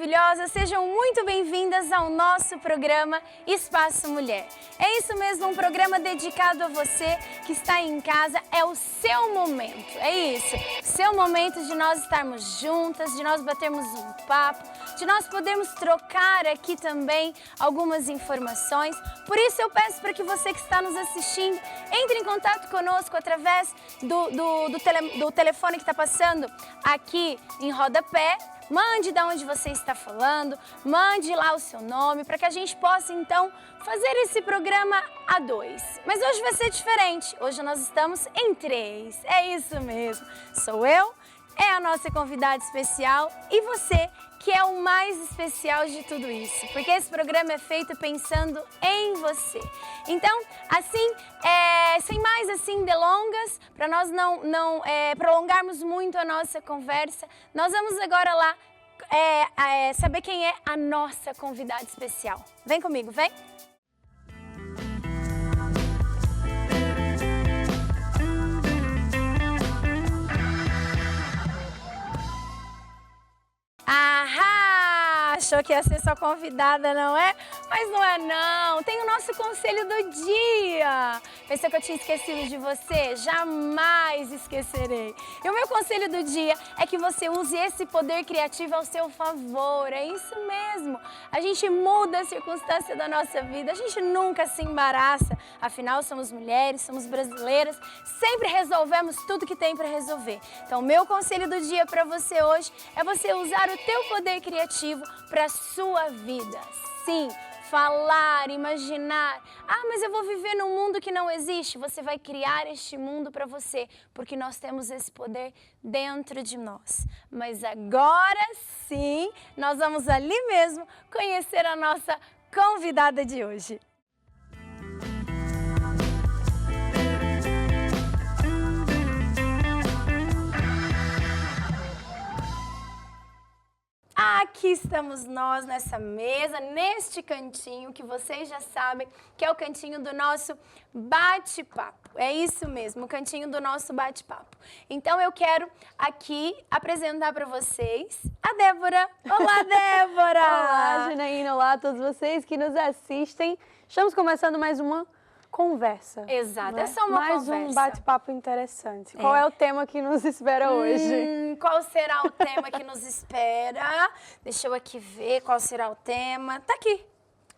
maravilhosas, sejam muito bem-vindas ao nosso programa Espaço Mulher. É isso mesmo, um programa dedicado a você que está em casa, é o seu momento, é isso, seu momento de nós estarmos juntas, de nós batermos um papo, de nós podermos trocar aqui também algumas informações. Por isso eu peço para que você que está nos assistindo, entre em contato conosco através do telefone que está passando aqui em rodapé. Mande de onde você está falando, mande lá o seu nome, para que a gente possa, então, fazer esse programa a dois. Mas hoje vai ser diferente, hoje nós estamos em três, é isso mesmo. Sou eu, é a nossa convidada especial e você, que é o mais especial de tudo isso, porque esse programa é feito pensando em você. Então, assim, sem mais assim delongas, para nós não prolongarmos muito a nossa conversa, nós vamos agora lá saber quem é a nossa convidada especial. Vem comigo, vem! Ahá! Achou que ia ser sua convidada, não é? Mas não é não, tem o nosso conselho do dia. Pensou que eu tinha esquecido de você? Jamais esquecerei. E o meu conselho do dia é que você use esse poder criativo ao seu favor, é isso mesmo. A gente muda a circunstância da nossa vida, a gente nunca se embaraça. Afinal, somos mulheres, somos brasileiras, sempre resolvemos tudo que tem para resolver. Então, o meu conselho do dia para você hoje é você usar o teu poder criativo para a sua vida. Sim, falar, imaginar. Ah, mas eu vou viver num mundo que não existe. Você vai criar este mundo para você, porque nós temos esse poder dentro de nós. Mas agora sim, nós vamos ali mesmo conhecer a nossa convidada de hoje. Aqui estamos nós nessa mesa, neste cantinho que vocês já sabem que é o cantinho do nosso bate-papo. É isso mesmo, o cantinho do nosso bate-papo. Então eu quero aqui apresentar para vocês a Débora. Olá, Débora! Olá, Janaína, olá a todos vocês que nos assistem. Estamos começando mais uma conversa. Exato, né? É só uma mais conversa. Mais um bate-papo interessante. Qual é o tema que nos espera hoje? Qual será o tema que nos espera? Deixa eu aqui ver qual será o tema. Tá aqui.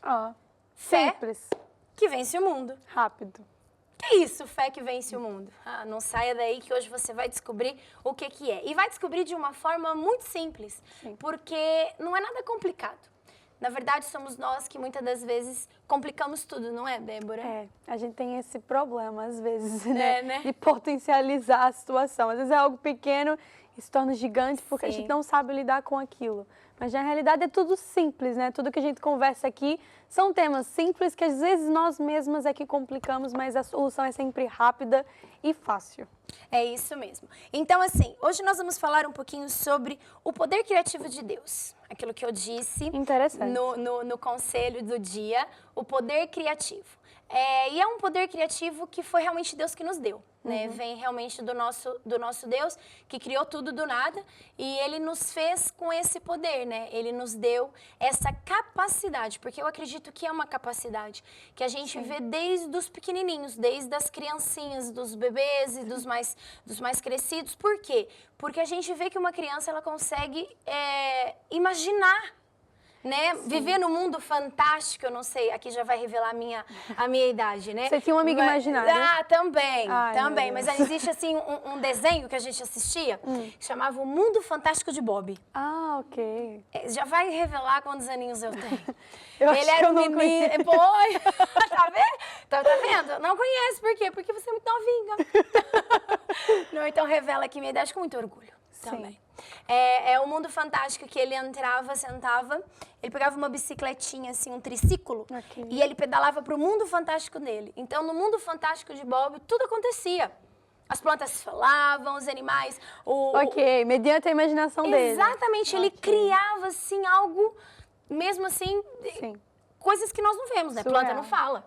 Ó, Fé simples. que vence o mundo. Rápido. Que isso, fé que vence o mundo? Ah, não saia daí que hoje você vai descobrir o que é. E vai descobrir de uma forma muito simples, Sim. Porque não é nada complicado. Na verdade, somos nós que muitas das vezes complicamos tudo, não é, Débora? É, a gente tem esse problema às vezes, né? né? De potencializar a situação. Às vezes é algo pequeno e se torna gigante porque a Sim. gente não sabe lidar com aquilo. Mas na realidade é tudo simples, né? Tudo que a gente conversa aqui são temas simples que às vezes nós mesmas é que complicamos, mas a solução é sempre rápida e fácil. É isso mesmo. Então, assim, hoje nós vamos falar um pouquinho sobre o poder criativo de Deus. Aquilo que eu disse Interessante. no conselho do dia, o poder criativo. E é um poder criativo que foi realmente Deus que nos deu, né? Vem realmente do nosso Deus, que criou tudo do nada, e Ele nos fez com esse poder, né? Ele nos deu essa capacidade, porque eu acredito que é uma capacidade que a gente vê desde os pequenininhos, desde as criancinhas, dos bebês e dos mais crescidos. Por quê? Porque a gente vê que uma criança, ela consegue imaginar, né? Viver no mundo fantástico, eu não sei, aqui já vai revelar a minha idade, né? Você tinha uma amiga imaginária? Ah, também, Ai, também. meu Mas existe, assim, um desenho que a gente assistia, que chamava O Mundo Fantástico de Bob. Ah, ok. Já vai revelar quantos aninhos eu tenho. Eu acho Ele que era eu um não menino. Pô, tá vendo? Tá vendo? Não conhece, por quê? Porque você é muito novinha. Não, então revela aqui minha idade com muito orgulho. Sim. Também. É o mundo fantástico que ele entrava, sentava, ele pegava uma bicicletinha, assim, um triciclo, Ok. e ele pedalava pro mundo fantástico dele. Então, no mundo fantástico de Bob, tudo acontecia. As plantas falavam, os animais... Ok, mediante a imaginação dele. Exatamente, ele criava, assim, algo, mesmo assim, Sim. coisas que nós não vemos, né? Surreal. Planta não fala.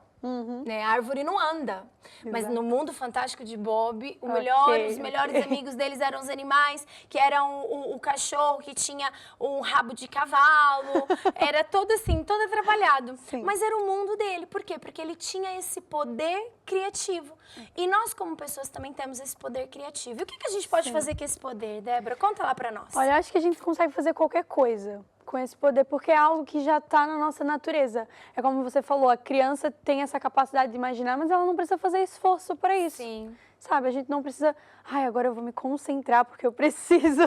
Né? A árvore não anda. Mas Exato. no mundo fantástico de Bob, os melhores amigos deles eram os animais, que eram o cachorro que tinha um rabo de cavalo. Era todo assim, todo atrapalhado. Sim. Mas era o mundo dele. Por quê? Porque ele tinha esse poder criativo. E nós, como pessoas, também temos esse poder criativo. E o que a gente pode fazer com esse poder, Débora? Conta lá pra nós. Olha, eu acho que a gente consegue fazer qualquer coisa com esse poder, porque é algo que já está na nossa natureza. É como você falou, a criança tem essa capacidade de imaginar, mas ela não precisa fazer esforço para isso. Sim. Sabe, a gente não precisa, agora eu vou me concentrar porque eu preciso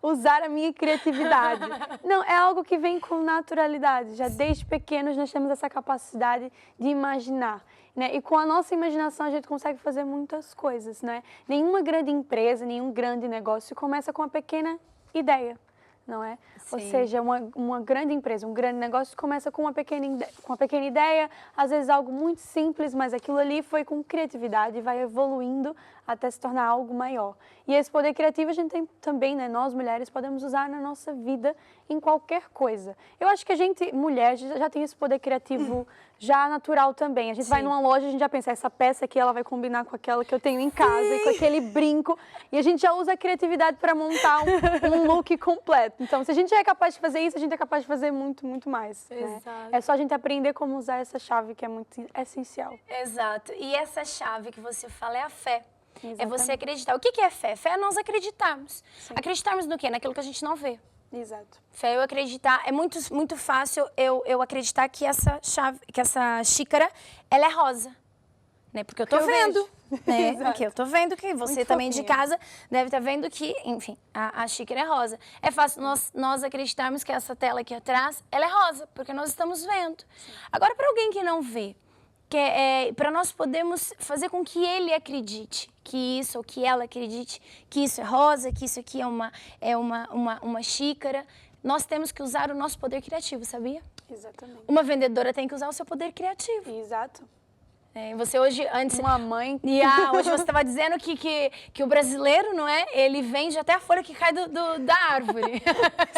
usar a minha criatividade. Não, é algo que vem com naturalidade. Já desde pequenos nós temos essa capacidade de imaginar, né? E com a nossa imaginação a gente consegue fazer muitas coisas, né? Nenhuma grande empresa, nenhum grande negócio começa com uma pequena ideia, não é? Sim. Ou seja, uma grande empresa, um grande negócio começa com uma pequena ideia, às vezes algo muito simples, mas aquilo ali foi com criatividade e vai evoluindo até se tornar algo maior. E esse poder criativo a gente tem também, né? Nós mulheres podemos usar na nossa vida em qualquer coisa. Eu acho que a gente, mulher, já tem esse poder criativo já natural também. A gente vai numa loja, a gente já pensa, essa peça aqui ela vai combinar com aquela que eu tenho em casa e com aquele brinco. E a gente já usa a criatividade para montar um look completo. Então, se a gente já é capaz de fazer isso, a gente é capaz de fazer muito, muito mais. Né? É só a gente aprender como usar essa chave que é muito essencial. Exato. E essa chave que você fala é a fé. Exatamente. É você acreditar. O que é fé? Fé é nós acreditarmos. Sim. Acreditarmos no quê? Naquilo que a gente não vê. Exato. Fé é eu acreditar. É muito fácil eu acreditar que essa xícara, ela é rosa. Né? Porque eu tô vendo. Né? Porque eu tô vendo que você muito também fofinha. De casa deve estar vendo que, enfim, a xícara é rosa. É fácil nós acreditarmos que essa tela aqui atrás, ela é rosa, porque nós estamos vendo. Sim. Agora, para alguém que não vê, para nós podermos fazer com que ele acredite que isso ou que ela acredite que isso é rosa, que isso aqui é uma xícara, nós temos que usar o nosso poder criativo, sabia? Exatamente. Uma vendedora tem que usar o seu poder criativo. Exato. Você hoje, antes... Uma mãe... hoje você estava dizendo que o brasileiro, não é? Ele vende até a folha que cai da árvore.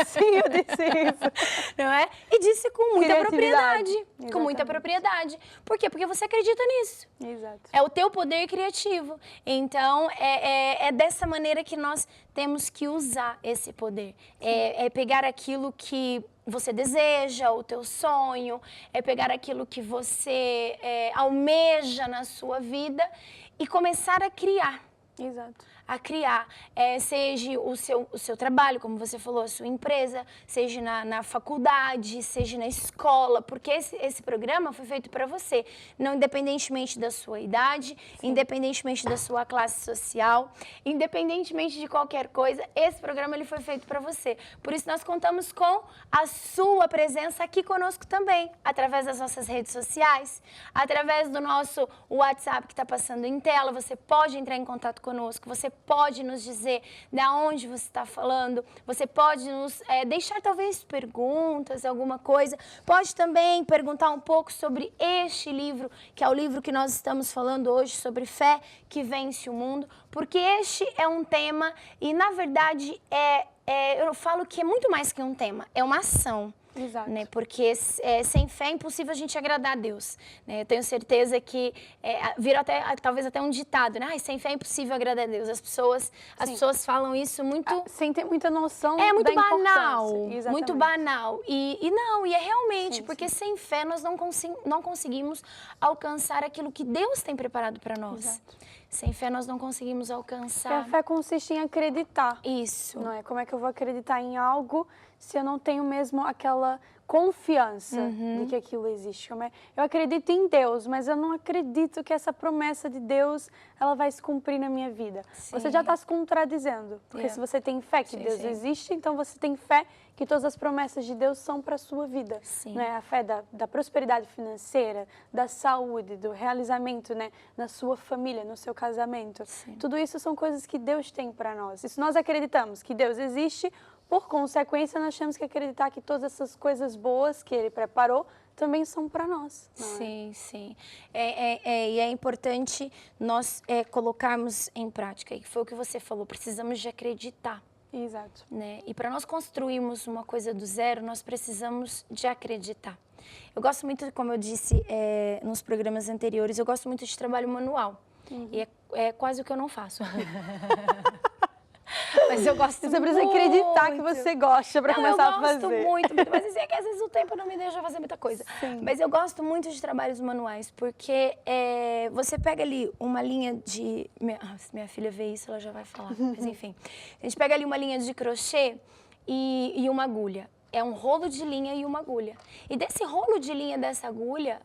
Sim, eu disse isso. Não é? E disse com muita propriedade. Exatamente. Com muita propriedade. Por quê? Porque você acredita nisso. Exato. É o teu poder criativo. Então, é dessa maneira que nós temos que usar esse poder. É pegar aquilo que você deseja, o teu sonho, é pegar aquilo que você almeja na sua vida e começar a criar. Exato. A criar, seja o seu trabalho, como você falou, a sua empresa, seja na faculdade, seja na escola, porque esse programa foi feito para você, não independentemente da sua idade, sim, independentemente da sua classe social, independentemente de qualquer coisa, esse programa ele foi feito para você. Por isso nós contamos com a sua presença aqui conosco também, através das nossas redes sociais, através do nosso WhatsApp que está passando em tela, você pode entrar em contato conosco, você pode nos dizer de onde você está falando, você pode nos deixar talvez perguntas, alguma coisa, pode também perguntar um pouco sobre este livro, que é o livro que nós estamos falando hoje, sobre fé que vence o mundo, porque este é um tema e na verdade eu falo que é muito mais que um tema, é uma ação. Exato. Né? Porque sem fé é impossível a gente agradar a Deus. Né? Eu tenho certeza que vira talvez até um ditado, né? Sem fé é impossível agradar a Deus. As pessoas falam isso muito... sem ter muita noção da muito banal, importância. muito banal. E é realmente, sim, porque sim, sem fé nós não conseguimos alcançar aquilo que Deus tem preparado para nós. Exato. Sem fé nós não conseguimos alcançar. Porque a fé consiste em acreditar. Isso. Não é? Como é que eu vou acreditar em algo se eu não tenho mesmo aquela confiança de que aquilo existe? Eu acredito em Deus, mas eu não acredito que essa promessa de Deus ela vai se cumprir na minha vida. Sim. Você já está se contradizendo. Porque se você tem fé que Deus existe, então você tem fé que todas as promessas de Deus são para a sua vida. Sim. Né? A fé da prosperidade financeira, da saúde, do realizamento, né? Na sua família, no seu casamento. Sim. Tudo isso são coisas que Deus tem para nós. E se nós acreditamos que Deus existe, por consequência, nós temos que acreditar que todas essas coisas boas que Ele preparou também são para nós. Sim, sim. E é importante nós colocarmos em prática. E foi o que você falou, precisamos de acreditar. Exato. Né? E para nós construirmos uma coisa do zero, nós precisamos de acreditar. Eu gosto muito, como eu disse nos programas anteriores, eu gosto muito de trabalho manual. E é quase o que eu não faço. Mas eu gosto muito. Você precisa acreditar que você gosta para começar a fazer. Eu gosto muito, mas assim, é que às vezes o tempo não me deixa fazer muita coisa. Sim. Mas eu gosto muito de trabalhos manuais, porque você pega ali uma linha de... Se minha filha vê isso, ela já vai falar. Mas enfim, a gente pega ali uma linha de crochê e uma agulha. É um rolo de linha e uma agulha. E desse rolo de linha, dessa agulha...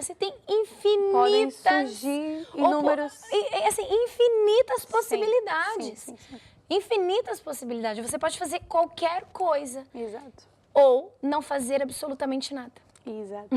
Você tem infinitas... Podem surgir inúmeros... Assim, infinitas possibilidades. Sim. Infinitas possibilidades. Você pode fazer qualquer coisa. Exato. Ou não fazer absolutamente nada. Exato.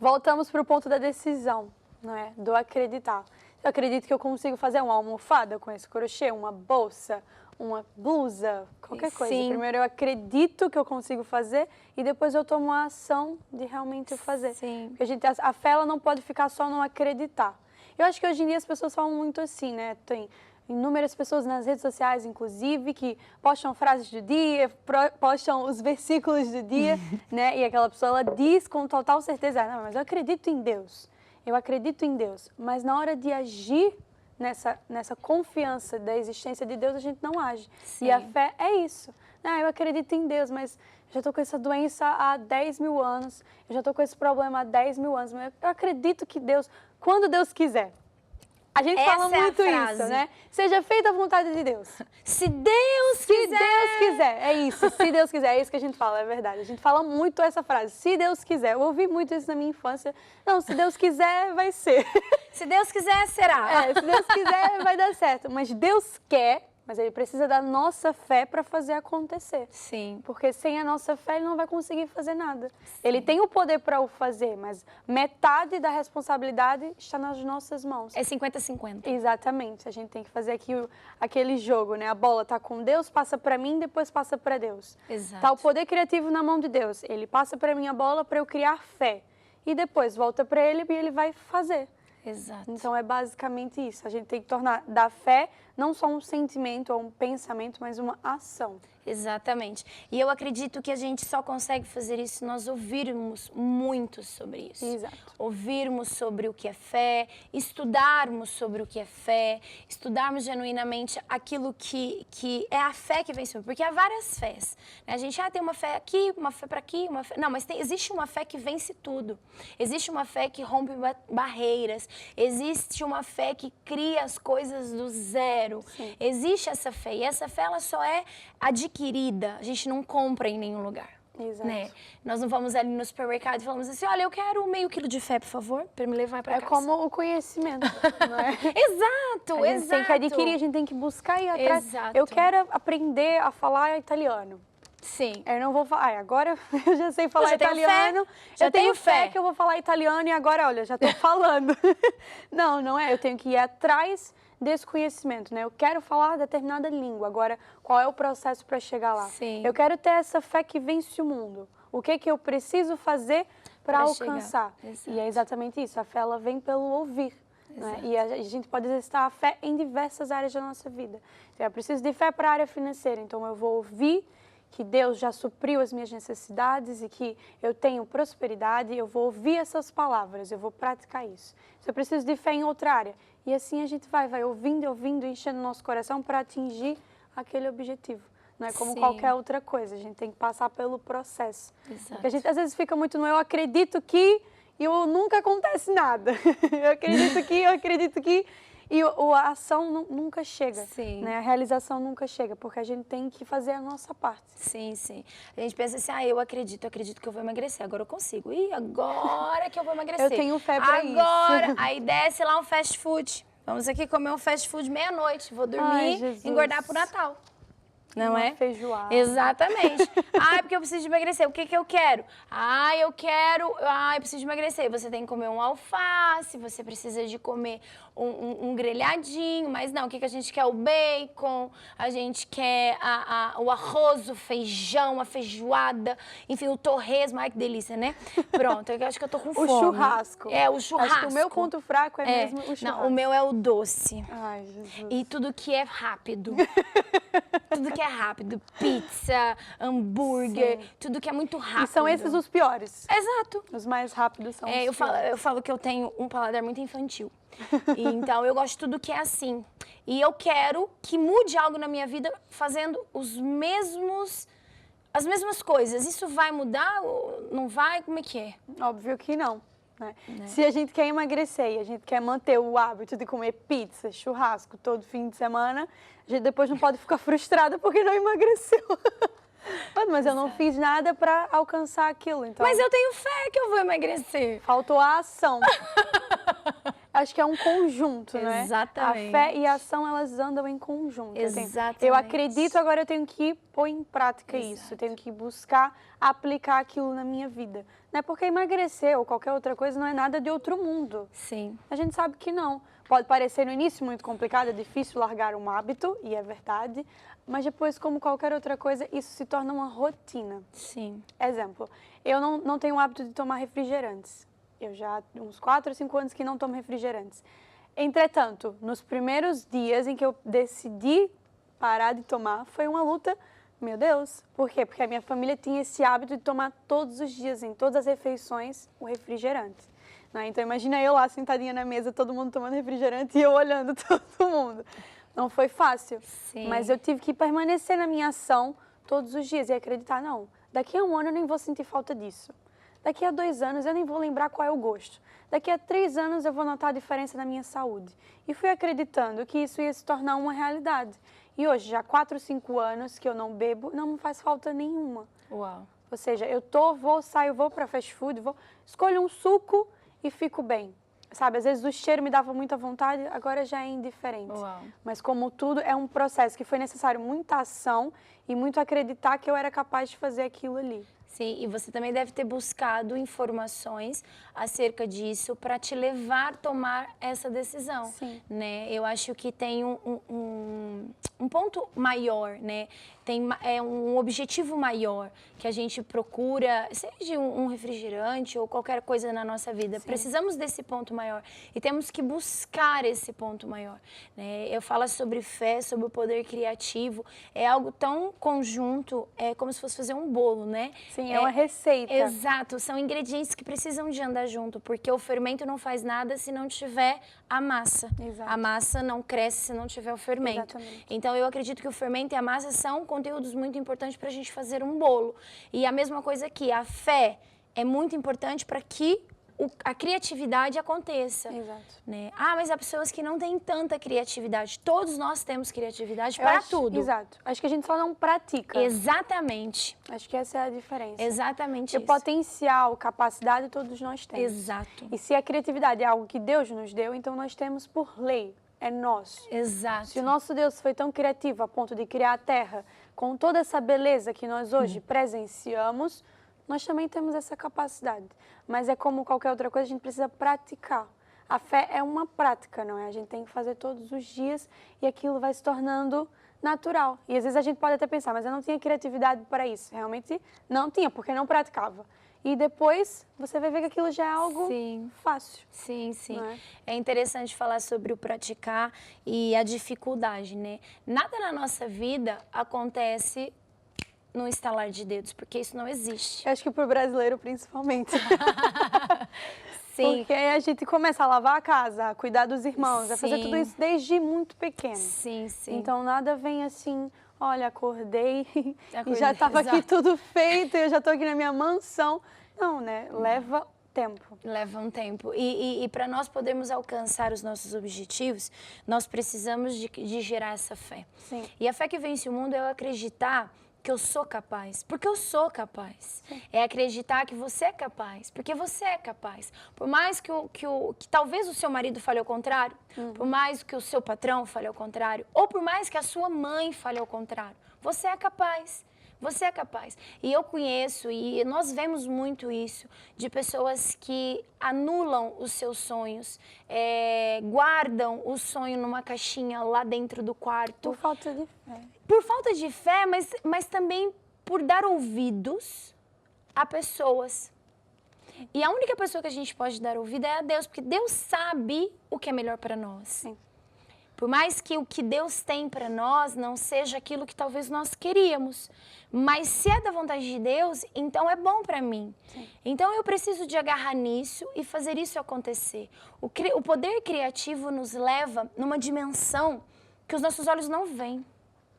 Voltamos para o ponto da decisão, não é? Do acreditar. Eu acredito que eu consigo fazer uma almofada com esse crochê, uma bolsa, uma blusa, qualquer coisa. Sim. Primeiro eu acredito que eu consigo fazer e depois eu tomo a ação de realmente fazer. Sim. Porque a fé ela não pode ficar só no acreditar. Eu acho que hoje em dia as pessoas falam muito assim, né? Tem inúmeras pessoas nas redes sociais, inclusive, que postam frases do dia, postam os versículos do dia, né? E aquela pessoa, ela diz com total certeza, não, mas eu acredito em Deus. Eu acredito em Deus. Mas na hora de agir nessa confiança da existência de Deus, a gente não age. Sim. E a fé é isso. Eu acredito em Deus, mas eu já estou com essa doença há 10 mil anos, eu já estou com esse problema há 10 mil anos, mas eu acredito que Deus, quando Deus quiser. A gente fala muito isso, né? Seja feita a vontade de Deus. Se Deus quiser. Se Deus quiser, é isso. Se Deus quiser, é isso que a gente fala, é verdade. A gente fala muito essa frase, se Deus quiser. Eu ouvi muito isso na minha infância. Não, se Deus quiser, vai ser. Se Deus quiser, será. Se Deus quiser, vai dar certo. Mas Deus quer, mas Ele precisa da nossa fé para fazer acontecer. Sim. Porque sem a nossa fé, Ele não vai conseguir fazer nada. Sim. Ele tem o poder para o fazer, mas metade da responsabilidade está nas nossas mãos. É 50-50. Exatamente. A gente tem que fazer aquele jogo, né? A bola está com Deus, passa para mim, depois passa para Deus. Exato. Está o poder criativo na mão de Deus. Ele passa para mim a bola para eu criar fé. E depois volta para Ele e Ele vai fazer. Exato. Então é basicamente isso. A gente tem que tornar da fé não só um sentimento ou um pensamento, mas uma ação. Exatamente. E eu acredito que a gente só consegue fazer isso se nós ouvirmos muito sobre isso. Exato. Ouvirmos sobre o que é fé, estudarmos sobre o que é fé, estudarmos genuinamente aquilo que é a fé que vence. Porque há várias fés. Né? A gente tem uma fé aqui, uma fé para aqui, uma fé... Não, mas existe uma fé que vence tudo. Existe uma fé que rompe barreiras. Existe uma fé que cria as coisas do zero. Sim. Existe essa fé. E essa fé, ela só é adquirida. A gente não compra em nenhum lugar. Exato. Né? Nós não vamos ali no supermercado e falamos assim, olha, eu quero meio quilo de fé, por favor, para me levar para casa. É como o conhecimento, não é? Exato, a gente tem que adquirir, a gente tem que buscar e ir atrás. Exato. Eu quero aprender a falar italiano. Sim. Eu não vou falar, agora eu já sei falar já italiano. Já eu tenho fé que eu vou falar italiano e agora, olha, já estou falando. Não é. Eu tenho que ir atrás desse conhecimento, né? Eu quero falar determinada língua. Agora, qual é o processo para chegar lá? Sim. Eu quero ter essa fé que vence o mundo. O que eu preciso fazer para alcançar? E é exatamente isso. A fé, ela vem pelo ouvir. Né? E a gente pode exercitar a fé em diversas áreas da nossa vida. Então, eu preciso de fé para a área financeira. Então, eu vou ouvir que Deus já supriu as minhas necessidades e que eu tenho prosperidade, eu vou ouvir essas palavras, eu vou praticar isso. Se eu preciso de fé em outra área. E assim a gente vai ouvindo, enchendo o nosso coração para atingir aquele objetivo. Não é como qualquer outra coisa, a gente tem que passar pelo processo. Exato. Porque a gente às vezes fica muito no eu acredito que e nunca acontece nada. Eu acredito que e a ação nunca chega, né? A realização nunca chega, porque a gente tem que fazer a nossa parte. Sim. A gente pensa assim, eu acredito que eu vou emagrecer, agora eu consigo. E agora que eu vou emagrecer? Eu tenho fé pra isso. Agora, aí desce lá um fast food. Vamos aqui comer um fast food meia-noite, vou dormir, engordar pro Natal. Não é? Feijoada. Exatamente. Porque eu preciso de emagrecer. O que eu quero? Eu preciso de emagrecer. Você tem que comer um alface, você precisa de comer um grelhadinho, mas não, o que que a gente quer? O bacon, a gente quer o arroz, o feijão, a feijoada, enfim, o torresmo. Ai, que delícia, né? Pronto, eu acho que eu tô com fome. O churrasco. É, o churrasco. Acho que o meu ponto fraco é mesmo o churrasco. Não, o meu é o doce. Ai, Jesus. E tudo que é rápido. Tudo que é rápido. Pizza, hambúrguer, tudo que é muito rápido. E são esses os piores. Exato. Os mais rápidos são os Eu piores. falo que eu tenho um paladar muito infantil. E, então, eu gosto de tudo que é assim. E eu quero que mude algo na minha vida fazendo as mesmas coisas. Isso vai mudar ou não vai? Como é que é? Óbvio que não. Né? Se a gente quer emagrecer e a gente quer manter o hábito de comer pizza, churrasco todo fim de semana, a gente depois não pode ficar frustrada porque não emagreceu. Mas eu não fiz nada para alcançar aquilo. Então, Mas eu tenho fé que eu vou emagrecer. faltou a ação. Acho que é um conjunto, né? Exatamente. A fé e a ação, elas andam em conjunto. Exatamente. Eu acredito, agora eu tenho que pôr em prática isso. Eu tenho que buscar aplicar aquilo na minha vida. Não é porque emagrecer ou qualquer outra coisa não é nada de outro mundo. Sim. A gente sabe que não. Pode parecer no início muito complicado, é difícil largar um hábito, e é verdade. Mas depois, como qualquer outra coisa, isso se torna uma rotina. Sim. Exemplo, eu não tenho o hábito de tomar refrigerantes. Eu já há uns 4 ou 5 anos que não tomo refrigerantes. Entretanto, nos primeiros dias em que eu decidi parar de tomar, foi uma luta, meu Deus. Por quê? Porque a minha família tinha esse hábito de tomar todos os dias, em todas as refeições, o refrigerante. Né? Então, imagina eu lá sentadinha na mesa, todo mundo tomando refrigerante e eu olhando todo mundo. Não foi fácil, Sim. mas eu tive que permanecer na minha ação todos os dias e acreditar, não, daqui a um ano eu nem vou sentir falta disso. Daqui a 2 anos eu nem vou lembrar qual é o gosto. Daqui a 3 anos eu vou notar a diferença na minha saúde. E fui acreditando que isso ia se tornar uma realidade. E hoje, já 4 ou 5 anos que eu não bebo, não me faz falta nenhuma. Uau. Ou seja, eu saio, vou para fast food, escolho um suco e fico bem. Sabe, às vezes o cheiro me dava muita vontade, agora já é indiferente. Uau. Mas como tudo é um processo que foi necessário muita ação e muito acreditar que eu era capaz de fazer aquilo ali. Sim, e você também deve ter buscado informações acerca disso para te levar a tomar essa decisão. Sim. Né? Eu acho que tem um ponto maior, né? Tem um objetivo maior que a gente procura, seja um refrigerante ou qualquer coisa na nossa vida. Sim. Precisamos desse ponto maior e temos que buscar esse ponto maior. Né? Eu falo sobre fé, sobre o poder criativo, é algo tão conjunto, é como se fosse fazer um bolo, né? Sim, é uma receita. Exato, são ingredientes que precisam de andar junto, porque o fermento não faz nada se não tiver a massa. Exato. A massa não cresce se não tiver o fermento. Exatamente. Então, eu acredito que o fermento e a massa são conteúdos muito importantes para a gente fazer um bolo. E a mesma coisa aqui, a fé é muito importante para que a criatividade aconteça. Exato. Né? Mas há pessoas que não têm tanta criatividade. Todos nós temos criatividade para tudo. Exato. Acho que a gente só não pratica. Exatamente. Acho que essa é a diferença. Exatamente Porque isso. potencial, capacidade, todos nós temos. Exato. E se a criatividade é algo que Deus nos deu, então nós temos por lei. É nosso. Exato. Se o nosso Deus foi tão criativo a ponto de criar a Terra com toda essa beleza que nós hoje presenciamos, nós também temos essa capacidade. Mas é como qualquer outra coisa, a gente precisa praticar. A fé é uma prática, não é? A gente tem que fazer todos os dias e aquilo vai se tornando natural. E às vezes a gente pode até pensar, mas eu não tinha criatividade para isso. Realmente não tinha, porque não praticava. E depois você vai ver que aquilo já é algo fácil. Sim, sim. Não é? É interessante falar sobre o praticar e a dificuldade, né? Nada na nossa vida acontece no estalar de dedos, porque isso não existe. Eu acho que para o brasileiro, principalmente. Sim. Porque a gente começa a lavar a casa, a cuidar dos irmãos, a fazer Sim. tudo isso desde muito pequeno. Sim, sim. Então nada vem assim, olha, acordei e Acordei, já estava aqui exato. tudo feito, eu já estou aqui na minha mansão. Não, né? Leva tempo. Leva um tempo. E para nós podermos alcançar os nossos objetivos, nós precisamos de gerar essa fé. Sim. E a fé que vence o mundo é eu acreditar que eu sou capaz, porque eu sou capaz. Sim. É acreditar que você é capaz, porque você é capaz. Por mais que talvez o seu marido fale ao contrário, por mais que o seu patrão fale ao contrário, ou por mais que a sua mãe fale ao contrário, você é capaz. Você é capaz. E eu conheço, e nós vemos muito isso, de pessoas que anulam os seus sonhos, guardam o sonho numa caixinha lá dentro do quarto. Por falta de fé. Por falta de fé, mas também por dar ouvidos a pessoas. E a única pessoa que a gente pode dar ouvido é a Deus, porque Deus sabe o que é melhor para nós. Sim. Por mais que o que Deus tem para nós não seja aquilo que talvez nós queríamos, mas se é da vontade de Deus, então é bom para mim. Sim. Então eu preciso de agarrar nisso e fazer isso acontecer. O poder criativo nos leva numa dimensão que os nossos olhos não veem.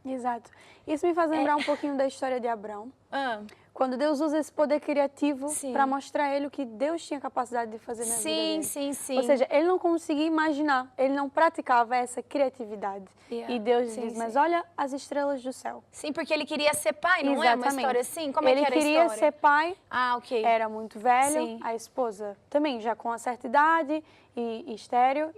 Exato. Isso me faz lembrar um pouquinho da história de Abraão. Ah. Quando Deus usa esse poder criativo Sim. para mostrar a ele o que Deus tinha capacidade de fazer na vida dele. Sim. Ou seja, ele não conseguia imaginar, ele não praticava essa criatividade. Yeah. E Deus Sim, diz, sim. mas olha as estrelas do céu. Sim, porque ele queria ser pai, não é uma história assim? Como ele é que era a queria história? ser pai, Ah, ok. era muito velho, Sim. a esposa também já com uma certa idade e estéril,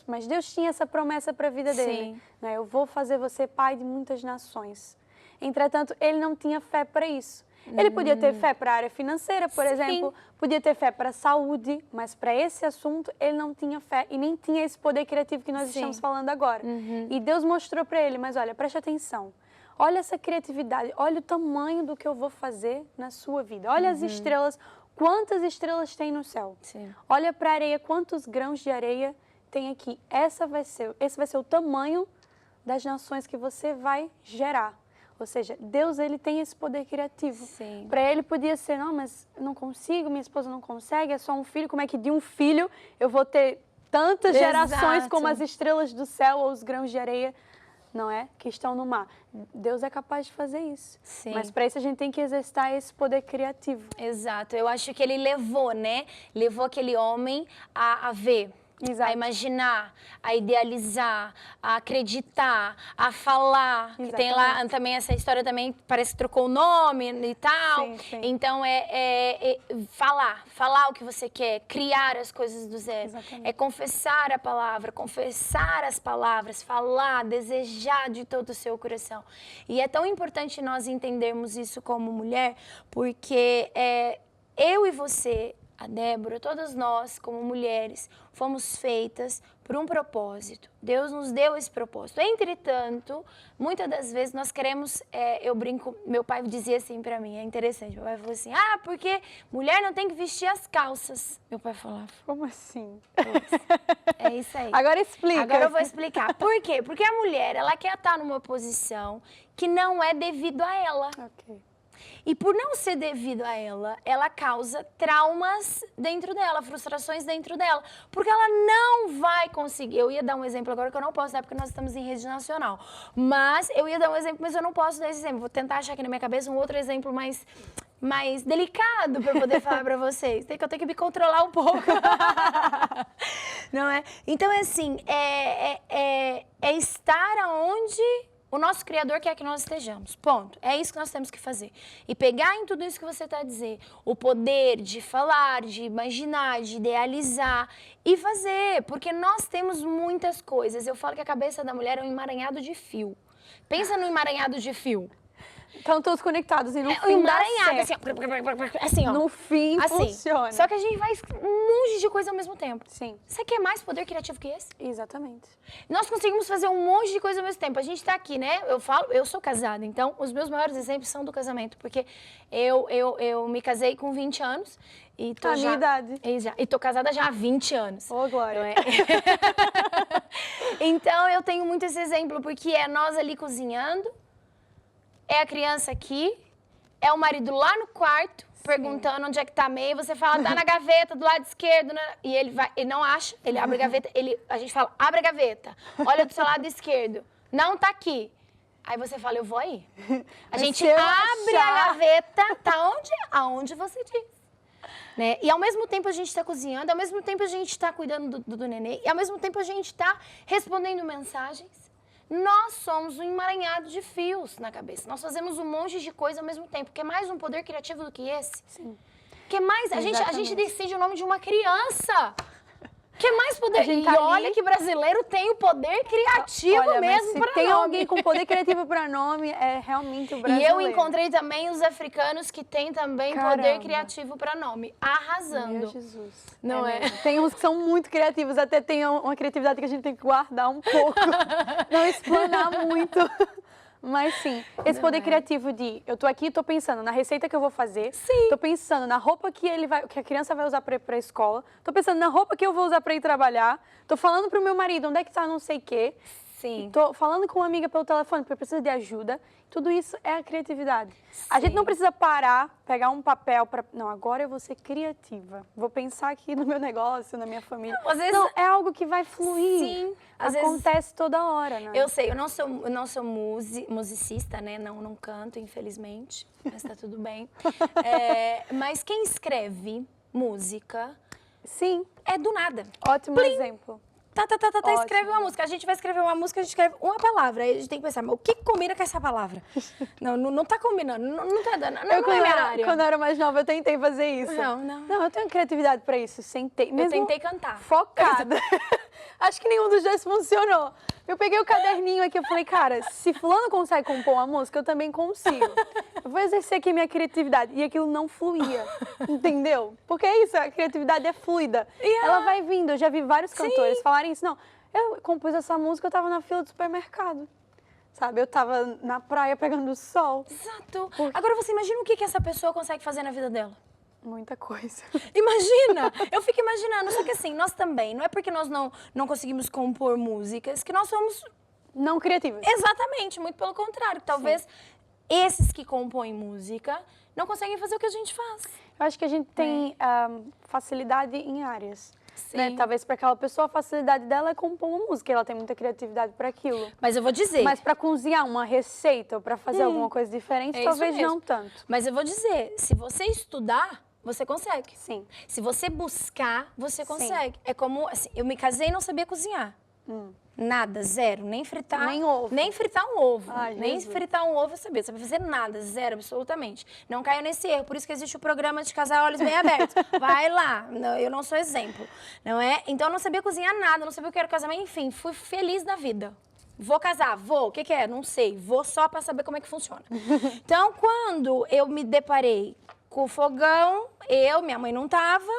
mas Deus tinha essa promessa para a vida dele. Sim. Né? Eu vou fazer você pai de muitas nações. Entretanto, ele não tinha fé para isso. Ele podia ter fé para a área financeira, por Sim. exemplo, podia ter fé para a saúde, mas para esse assunto ele não tinha fé e nem tinha esse poder criativo que nós Sim. estamos falando agora. E Deus mostrou para ele, mas olha, preste atenção, olha essa criatividade, olha o tamanho do que eu vou fazer na sua vida, olha as estrelas, quantas estrelas tem no céu, Sim. olha para a areia, quantos grãos de areia tem aqui, esse vai ser o tamanho das nações que você vai gerar. Ou seja, Deus, ele tem esse poder criativo. Sim. Para ele podia ser, não, mas eu não consigo, minha esposa não consegue, é só um filho, como é que de um filho eu vou ter tantas gerações Exato. como as estrelas do céu ou os grãos de areia, não é? Que estão no mar. Deus é capaz de fazer isso. Sim. Mas para isso a gente tem que exercitar esse poder criativo. Exato. Eu acho que ele levou, né? Levou aquele homem a ver. Exato. A imaginar, a idealizar, a acreditar, a falar. Que tem lá Exatamente. também essa história também, parece que trocou o nome e tal. Sim, sim. Então é falar o que você quer, criar as coisas do zero. Exatamente. É confessar a palavra, confessar as palavras, falar, desejar de todo o seu coração. E é tão importante nós entendermos isso como mulher, porque eu e você, a Débora, todas nós, como mulheres, fomos feitas por um propósito. Deus nos deu esse propósito. Entretanto, muitas das vezes nós queremos, eu brinco, meu pai dizia assim pra mim, é interessante, meu pai falou assim, porque mulher não tem que vestir as calças. Meu pai falava. Como assim? É isso aí. Agora explica. Agora eu vou explicar. Por quê? Porque a mulher, ela quer estar numa posição que não é devido a ela. Ok. E por não ser devido a ela, ela causa traumas dentro dela, frustrações dentro dela. Porque ela não vai conseguir. Eu ia dar um exemplo agora que eu não posso dar porque nós estamos em rede nacional. Mas eu ia dar um exemplo, mas eu não posso dar esse exemplo. Vou tentar achar aqui na minha cabeça um outro exemplo mais delicado para poder falar para vocês. Eu tenho que me controlar um pouco. Não é? Então, é assim, é estar aonde o nosso Criador quer que nós estejamos. Ponto. É isso que nós temos que fazer. E pegar em tudo isso que você está a dizer, o poder de falar, de imaginar, de idealizar e fazer. Porque nós temos muitas coisas. Eu falo que a cabeça da mulher é um emaranhado de fio. Pensa no emaranhado de fio. Estão todos conectados e no fim Um dá emaranhado, certo. assim, ó. No fim assim. funciona. Só que a gente faz um monte de coisa ao mesmo tempo. Sim, Você quer mais poder criativo que esse? exatamente. Nós conseguimos fazer um monte de coisa ao mesmo tempo. A gente tá aqui, né? Eu sou casada, então os meus maiores exemplos são do casamento. Porque eu me casei com 20 anos e tô minha idade. E tô casada já há 20 anos. Ô, Glória. Não é? Então eu tenho muito esse exemplo, porque é nós ali cozinhando, é a criança aqui, é o marido lá no quarto, perguntando onde é que tá a meia, você fala, tá na gaveta, do lado esquerdo, né? E ele não acha, ele abre a gaveta, a gente fala, abre a gaveta, olha do seu lado esquerdo, não tá aqui. Aí você fala, eu vou aí. A gente abre a gaveta, tá onde? Aonde você diz. Né? E ao mesmo tempo a gente está cozinhando, ao mesmo tempo a gente está cuidando do nenê, e ao mesmo tempo a gente está respondendo mensagens. Nós somos um emaranhado de fios na cabeça. Nós fazemos um monte de coisa ao mesmo tempo. Quer mais um poder criativo do que esse? Sim. Quer mais? A gente decide o nome de uma criança. Que mais poder? A gente E tá olha ali- que brasileiro tem o poder criativo Olha, mas mesmo se para tem nome. alguém com poder criativo para nome, é realmente o E brasileiro. eu encontrei também os africanos que têm também poder Caramba. criativo para nome. Meu Arrasando. Jesus. Não é? mesmo. Tem uns que são muito criativos, até tem uma criatividade que a gente tem que guardar um pouco, não explanar muito. Mas sim, esse Não poder é? criativo de eu tô aqui, tô pensando na receita que eu vou fazer, Sim. tô pensando na roupa que que a criança vai usar para ir pra escola, tô pensando na roupa que eu vou usar para ir trabalhar, tô falando pro meu marido onde é que tá não sei o quê. Sim. Tô falando com uma amiga pelo telefone porque eu preciso de ajuda. Tudo isso é a criatividade. A gente Sim. não precisa parar, pegar um papel para... Não, agora eu vou ser criativa. Vou pensar aqui no meu negócio, na minha família. Não, às vezes- Não, é algo que vai fluir. Sim, às vezes- Acontece toda hora, né? Eu sei, eu não sou musicista, né? Não canto, infelizmente, mas tá tudo bem. Mas quem escreve música Sim, é do nada. ótimo exemplo. Ótimo. Escreve uma música. A gente vai escrever uma música, a gente escreve uma palavra. Aí a gente tem que pensar, mas o que combina com essa palavra? Não tá combinando, não tá dando, não é minha área. Quando eu era mais nova, eu tentei fazer isso. Não. Eu tenho criatividade para isso, sentei. Eu Mesmo tentei cantar. Focada. Acho que nenhum dos dois funcionou. Eu peguei o caderninho aqui e falei, cara, se fulano consegue compor uma música, eu também consigo. Eu vou exercer aqui minha criatividade. E aquilo não fluía, entendeu? Porque é isso, a criatividade é fluida. Ela vai vindo. Eu já vi vários cantores falarem isso. Não, eu compus essa música, eu tava na fila do supermercado. Sabe, eu tava na praia pegando sol. Exato. Agora você imagina o que essa pessoa consegue fazer na vida dela. Muita coisa. Imagina! Eu fico imaginando. Só que assim, nós também, não é porque nós não conseguimos compor músicas que nós somos Não criativas. exatamente, muito pelo contrário. Talvez esses que compõem música não conseguem fazer o que a gente faz. Eu acho que a gente tem facilidade em áreas. Sim. Né? Talvez para aquela pessoa a facilidade dela é compor uma música, ela tem muita criatividade para aquilo. Mas eu vou dizer. Mas para cozinhar uma receita ou para fazer alguma coisa diferente, é isso talvez mesmo. não tanto. Mas eu vou dizer, se você estudar, você consegue. Sim. Se você buscar, você consegue. É como, assim, eu me casei e não sabia cozinhar. Nada, zero. Nem fritar. Nem ovo. Nem fritar um ovo. Ai, nem Jesus. fritar um ovo eu sabia. Não sabia fazer nada, zero, absolutamente. Não caia nesse erro. Por isso que existe o programa de casar olhos bem abertos. Vai lá. Não, eu não sou exemplo. Não é? Então eu não sabia cozinhar nada, não sabia o que era casamento. Enfim, fui feliz da vida. Vou casar, vou. O que é? Não sei. Vou só para saber como é que funciona. Então, quando eu me deparei com o fogão, minha mãe não tava,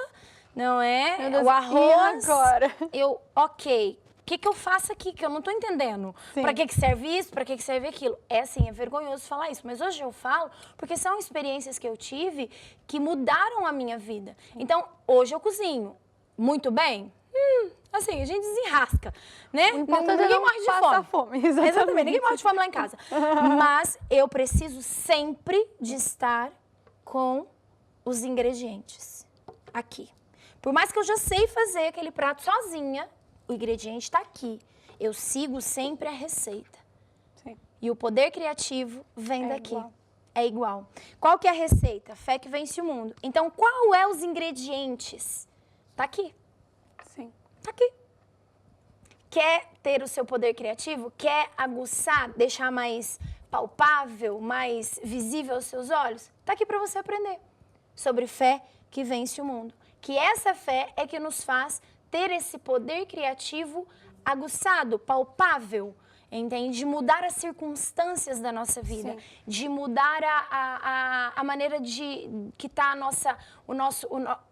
não é? Meu Deus, O arroz. e agora? Eu, ok. O que eu faço aqui que eu não tô entendendo? Sim. Pra que serve isso? Pra que serve aquilo? É assim, é vergonhoso falar isso, mas hoje eu falo porque são experiências que eu tive que mudaram a minha vida. Então, hoje eu cozinho muito bem. Assim, a gente desenrasca, né? O importante é Ninguém não morre de passar fome. fome, exatamente. Ninguém morre de fome lá em casa. Mas eu preciso sempre de estar com os ingredientes aqui. Por mais que eu já sei fazer aquele prato sozinha, o ingrediente está aqui. Eu sigo sempre a receita. Sim. E o poder criativo vem É daqui. igual. É igual. Qual que é a receita? Fé que vence o mundo. Então, qual é os ingredientes? Tá aqui. Sim. Tá aqui. Quer ter o seu poder criativo? Quer aguçar, deixar mais palpável, mais visível aos seus olhos? Tá aqui para você aprender sobre fé que vence o mundo. Que essa fé é que nos faz ter esse poder criativo aguçado, palpável, entende? De mudar as circunstâncias da nossa vida, Sim. de mudar a maneira que está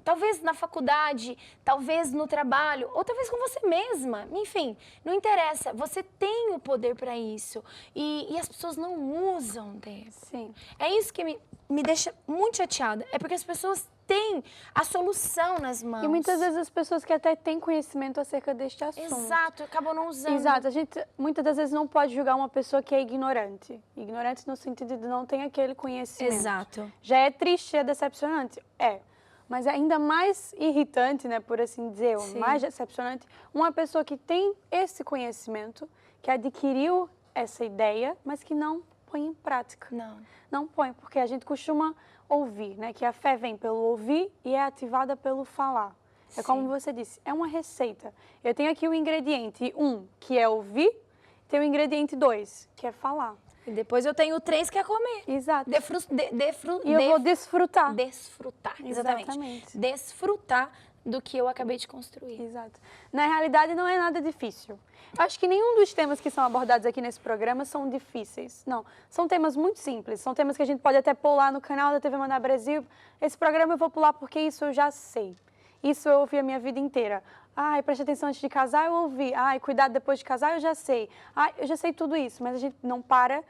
talvez na faculdade, talvez no trabalho, ou talvez com você mesma, enfim, não interessa, você tem o poder para isso e as pessoas não usam dele. Sim. É isso que me deixa muito chateada, é porque as pessoas têm a solução nas mãos. E muitas vezes as pessoas que até têm conhecimento acerca deste assunto. Exato, acabam não usando. Exato, a gente muitas das vezes não pode julgar uma pessoa que é ignorante. Ignorante no sentido de não ter aquele conhecimento. Exato. Já é triste, é decepcionante? É. Mas é ainda mais irritante, né, por assim dizer, ou Sim. mais decepcionante, uma pessoa que tem esse conhecimento, que adquiriu essa ideia, mas que não põe em prática. Não põe, porque a gente costuma ouvir, né, que a fé vem pelo ouvir e é ativada pelo falar. É Sim. como você disse, é uma receita. Eu tenho aqui o ingrediente 1, que é ouvir, tem o ingrediente 2, que é falar. E depois eu tenho 3 que é comer. Exato. E E eu vou desfrutar. Desfrutar, exatamente. Exatamente. Desfrutar do que eu acabei de construir. Exato. Na realidade, não é nada difícil. Eu acho que nenhum dos temas que são abordados aqui nesse programa são difíceis. Não, são temas muito simples. São temas que a gente pode até pular no canal da TV Mandar Brasil. Esse programa eu vou pular porque isso eu já sei. Isso eu ouvi a minha vida inteira. Ai, preste atenção antes de casar, eu ouvi. Ai, cuidado depois de casar, eu já sei. Ai, eu já sei tudo isso, mas a gente não para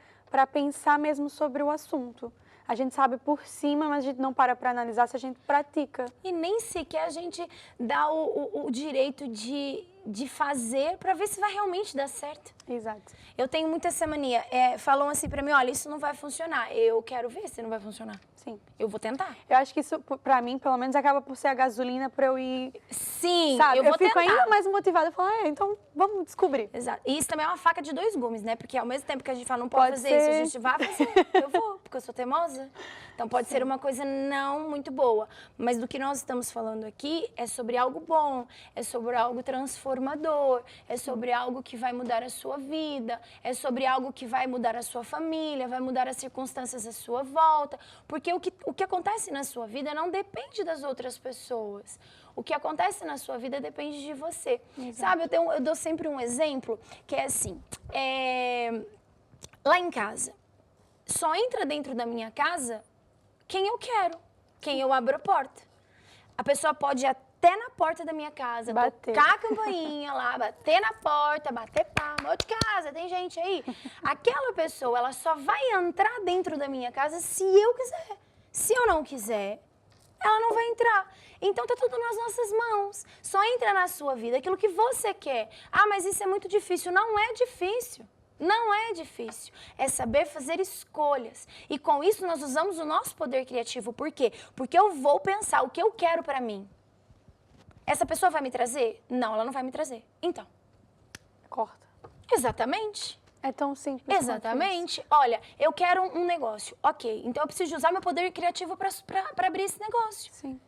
pensar mesmo sobre o assunto. A gente sabe por cima, mas a gente não para analisar se a gente pratica. E nem sequer a gente dá o direito de fazer para ver se vai realmente dar certo. Exato. Eu tenho muita essa mania. Falam assim para mim, olha, isso não vai funcionar. Eu quero ver se não vai funcionar. Sim. Eu vou tentar. Eu acho que isso, pra mim, pelo menos, acaba por ser a gasolina pra eu ir... Sim, sabe? eu vou fico tentar. ainda mais motivada. Eu falo, então vamos descobrir. Exato. E isso também é uma faca de dois gumes, né? Porque ao mesmo tempo que a gente fala, não pode fazer isso, a gente vai fazer. Eu vou, porque eu sou teimosa. Então pode ser uma coisa não muito boa. Mas do que nós estamos falando aqui é sobre algo bom, é sobre algo transformador, é sobre algo que vai mudar a sua vida, é sobre algo que vai mudar a sua família, vai mudar as circunstâncias à sua volta. Porque o que acontece na sua vida não depende das outras pessoas. O que acontece na sua vida depende de você. Exato. Sabe, eu dou sempre um exemplo que é assim, lá em casa, só entra dentro da minha casa quem eu quero, quem eu abro a porta. A pessoa pode ir até na porta da minha casa, tocar a campainha lá, bater na porta, bater palma, ô de casa, tem gente aí. Aquela pessoa, ela só vai entrar dentro da minha casa se eu quiser. Se eu não quiser, ela não vai entrar. Então tá tudo nas nossas mãos. Só entra na sua vida aquilo que você quer. Ah, mas isso é muito difícil. Não é difícil. Não é difícil, é saber fazer escolhas. E com isso nós usamos o nosso poder criativo. Por quê? Porque eu vou pensar o que eu quero pra mim. Essa pessoa vai me trazer? Não, ela não vai me trazer. Então. Corta. Exatamente. É tão simples. Exatamente. Olha, eu quero um negócio. Ok, então eu preciso usar meu poder criativo pra abrir esse negócio. Sim.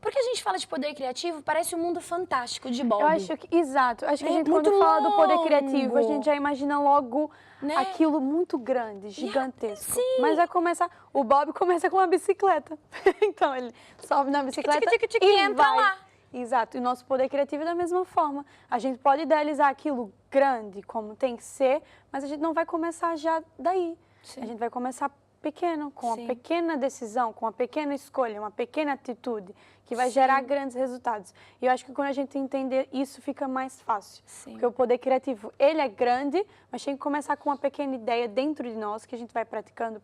Porque a gente fala de poder criativo, parece um mundo fantástico de Bob. Eu acho que, exato. Acho que a gente, muito quando fala do poder longo. criativo, a gente já imagina logo Né? aquilo muito grande, gigantesco. Sim. Mas vai começar... O Bob começa com uma bicicleta. Então, ele sobe na bicicleta e entra vai. lá. Exato. E o nosso poder criativo é da mesma forma. A gente pode idealizar aquilo grande, como tem que ser, mas a gente não vai começar já daí. Sim. A gente vai começar pequeno, com Sim. uma pequena decisão, com uma pequena escolha, uma pequena atitude, que vai gerar grandes resultados. E eu acho que quando a gente entender isso, fica mais fácil. Sim. Porque o poder criativo, ele é grande, mas tem que começar com uma pequena ideia dentro de nós, que a gente vai praticando,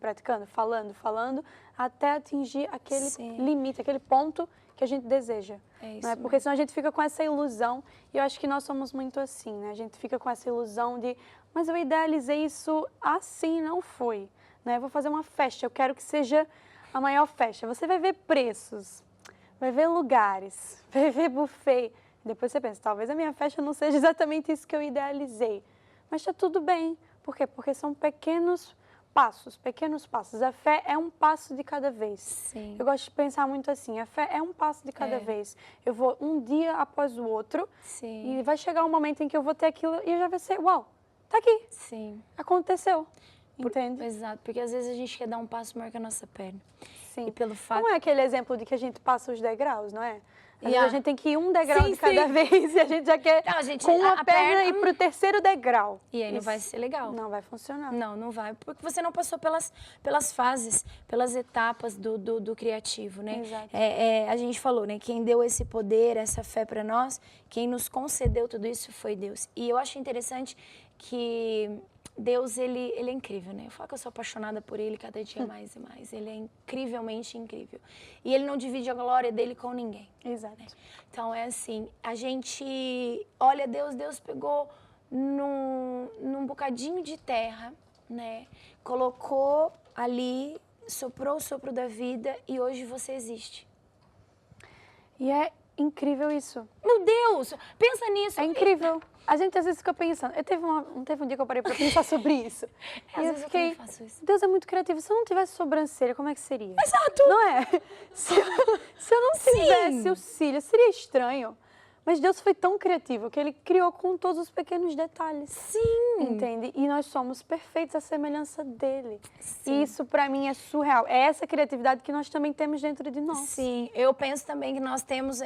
falando, até atingir aquele limite, aquele ponto que a gente deseja. É isso, não é? Porque senão a gente fica com essa ilusão, e eu acho que nós somos muito assim, né? A gente fica com essa ilusão de, mas eu idealizei isso assim, não foi. Né? Eu vou fazer uma festa, eu quero que seja a maior festa. Você vai ver preços, vai ver lugares, vai ver buffet. Depois você pensa, talvez a minha festa não seja exatamente isso que eu idealizei. Mas está tudo bem. Por quê? Porque são pequenos passos, pequenos passos. A fé é um passo de cada vez. Sim. Eu gosto de pensar muito assim, a fé é um passo de cada vez. Eu vou um dia após o outro. Sim. E vai chegar um momento em que eu vou ter aquilo e eu já vai ser, uau, tá aqui. Sim. Aconteceu. Entende? Exato, porque às vezes a gente quer dar um passo maior que a nossa perna. Sim. E pelo fato... Não é aquele exemplo de que a gente passa os degraus, não é? Às vezes Yeah. a gente tem que ir um degrau Sim, de cada sim. vez e a gente já quer Não, a gente- com uma a perna perna- ir pro terceiro degrau. E aí não Isso vai ser legal. Não vai funcionar. Não, não vai. Porque você não passou pelas fases, pelas etapas do criativo, né? Exato. A gente falou, né? Quem deu esse poder, essa fé para nós, quem nos concedeu tudo isso foi Deus. E eu acho interessante que Deus, ele é incrível, né? Eu falo que eu sou apaixonada por ele cada dia mais e mais. Ele é incrivelmente incrível. E ele não divide a glória dele com ninguém. Exato. Né? Então, é assim, a gente olha Deus pegou num bocadinho de terra, né? Colocou ali, soprou o sopro da vida e hoje você existe. E é incrível isso. Meu Deus! Pensa nisso! É incrível. A gente às vezes fica pensando. Não teve um dia que eu parei pra pensar sobre isso. Às E vezes eu também faço isso. Deus é muito criativo. Se eu não tivesse sobrancelha, como é que seria? Exato! Não é? Se eu não tivesse os cílios, seria estranho. Mas Deus foi tão criativo que Ele criou com todos os pequenos detalhes. Sim. Entende? E nós somos perfeitos à semelhança dele. Sim. E isso, para mim, é surreal. É essa criatividade que nós também temos dentro de nós. Sim, eu penso também que nós temos,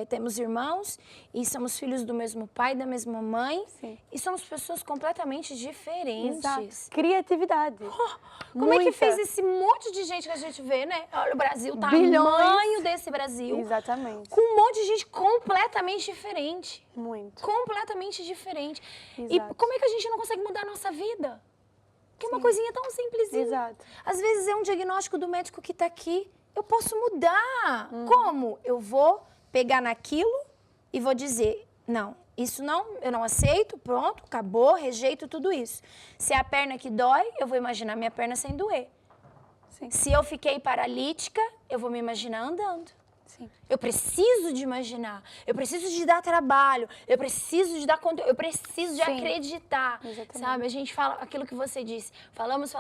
temos irmãos e somos filhos do mesmo pai, da mesma mãe. Sim. E somos pessoas completamente diferentes. Exato. Criatividade. Como é que Muita. fez esse monte de gente que a gente vê, né? Olha o Brasil, o Bilhões. tamanho desse Brasil. Exatamente. Com um monte de gente completamente diferente. Muito. Completamente diferente. E Exato. como é que a gente não consegue mudar a nossa vida? Que é uma Sim. coisinha tão simplesinha. Exato. Às vezes é um diagnóstico do médico que está aqui. Eu posso mudar. Como? Eu vou pegar naquilo e vou dizer, não, isso não, eu não aceito, pronto, acabou, rejeito tudo isso. Se é a perna que dói, eu vou imaginar minha perna sem doer. Sim. Se eu fiquei paralítica, eu vou me imaginar andando. Sim. Eu preciso de imaginar, eu preciso de dar trabalho, eu preciso de dar conteúdo, eu preciso de Sim. acreditar, Exatamente. sabe? A gente fala aquilo que você disse, falamos,